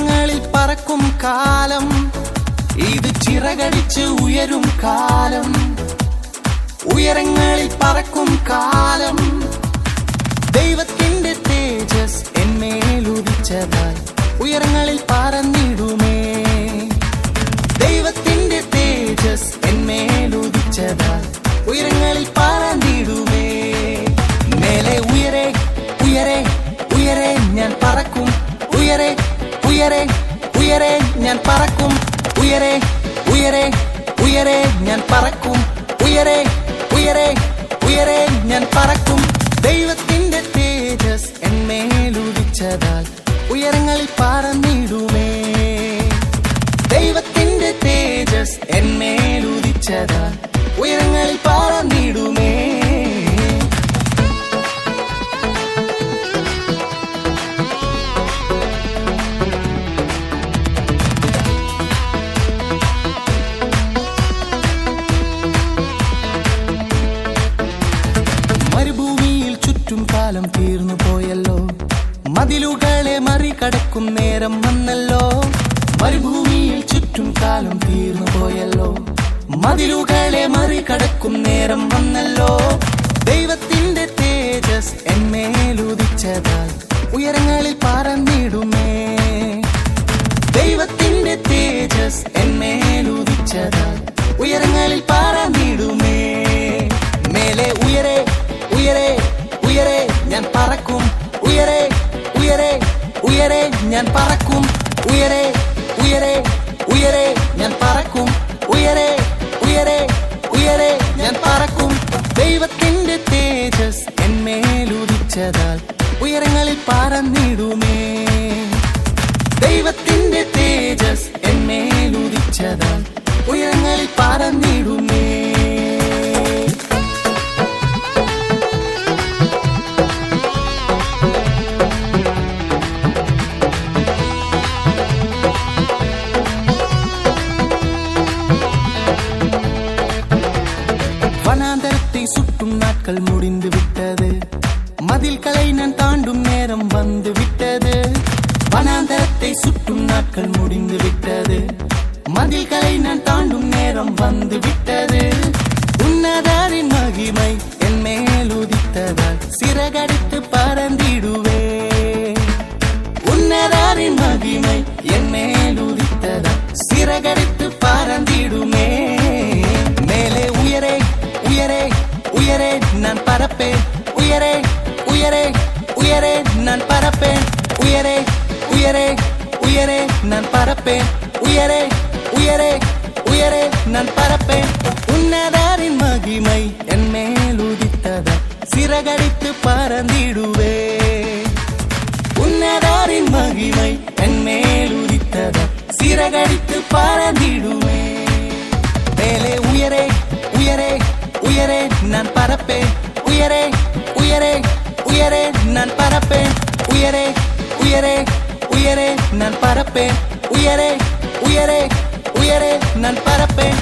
ഉയരങ്ങളിൽ പറക്കും കാലം, ഇത് ചിറകടിച്ച് ഉയരും കാലം. ഉയരങ്ങളിൽ പറക്കും കാലം, ദൈവത്തിന്റെ തേജസ് എന്മേലുദിച്ചതായി ഉയരങ്ങളിൽ പറന്നിടുമേ. ദൈവത്തിന്റെ തേജസ് എന്മേലുദിച്ചതായി ഉയരങ്ങളിൽ പറന്നിടുമേ. മേലെ ഉയരെ ഉയരെ ഉയരെ ഞാൻ പറക്കും, ഉയരെ ഉയരെ ഉയരെ ഞാൻ പറക്കും, ഉയരെ ഉയരെ ഉയരെ ഞാൻ പറക്കും, ഉയരെ ഉയരെ ഉയരെ ഞാൻ പറക്കും. ദൈവത്തിന്റെ തേജസ് എന്മേലുദിച്ചതാൽ ഉയരങ്ങളിൽ പറന്നിടുമേ. ദൈവത്തിന്റെ തേജസ് എന്മേലുദിച്ചതാൽ ഉയരങ്ങളിൽ പറന്നിടുമേ. മരുഭൂമിയിൽ ചുറ്റും കാലം തീർന്നു പോയല്ലോ, മതിലുകളെ മറികടക്കും നേരം വന്നല്ലോ. മരുഭൂമിയിൽ ചുറ്റും കാലം തീർന്നു പോയല്ലോ, മതിലുകളെ മറികടക്കും നേരം വന്നല്ലോ. ദൈവത്തിന്റെ തേജസ് എന്മേലുദിച്ചതാൽ ഉയരങ്ങളിൽ പറന്നിടുമേ. ദൈവത്തിന്റെ തേജസ് എന്മേലുദിച്ചതാൽ ഉയരങ്ങളിൽ പറന്നിടുമേ. മേലെ ഉയരെ ഉയരെ ഉയരെ ഞാൻ പറക്കും, ഉയരെ ഉയരെ ഉയരെ ഞാൻ പറക്കും, ഉയരെ ഉയരെ ഉയരെ ഞാൻ പറക്കും, ഉയരെ ഉയരെ ഉയരെ ഞാൻ പറക്കും. ദൈവത്തിന്റെ തേജസ് എന്മേലുദിച്ചതാൽ ഉയരങ്ങളിൽ പറന്നിടുമേ. ദൈവത്തിന്റെ തേജസ് എന്മേലുദിച്ചതാൽ ഉയരങ്ങളിൽ പറന്നിടുമേ. வனாந்தரத்தை சுட்டும் நாட்கள் முடிந்து விட்டது, மதில்களை நான் தாண்டும் நேரம் வந்து விட்டது. வனாந்தரத்தை சுட்டும் நாட்கள் முடிந்து விட்டது, மதில்களை நான் தாண்டும் நேரம் வந்து விட்டது. உன்னதரின் மகிமை என் மேலுதித்ததால் சிறகடித்து பறந்திடுவே. உன்னதரின் மகிமை என் மேலுதித்ததால் சிறகடித்து பறந்திடுமே. மேலே உயரே உயரே உயரே நான் பறப்பேன், உயரே உயரே உயரே நான் பறப்பேன், உயரே உயரே உயரே நான் பறப்பேன், உயரே உயரே உயரே நான் பறப்பேன். உன்னதரின் மகிமை என் மேலுதித்ததால் சிறகடித்து பறந்திடுவே. உன்னதரின் மகிமை என் மேலுதித்ததால் சிறகடித்து பறந்திடுவே. மேலே உயரே உயரே உயரே நான் பறப்பேன், உயரே உயரே உயரே நான் பறப்பேன், உயரே உயரே உயரே நான் பறப்பேன், உயரே உயரே உயரே நான் பறப்பேன்.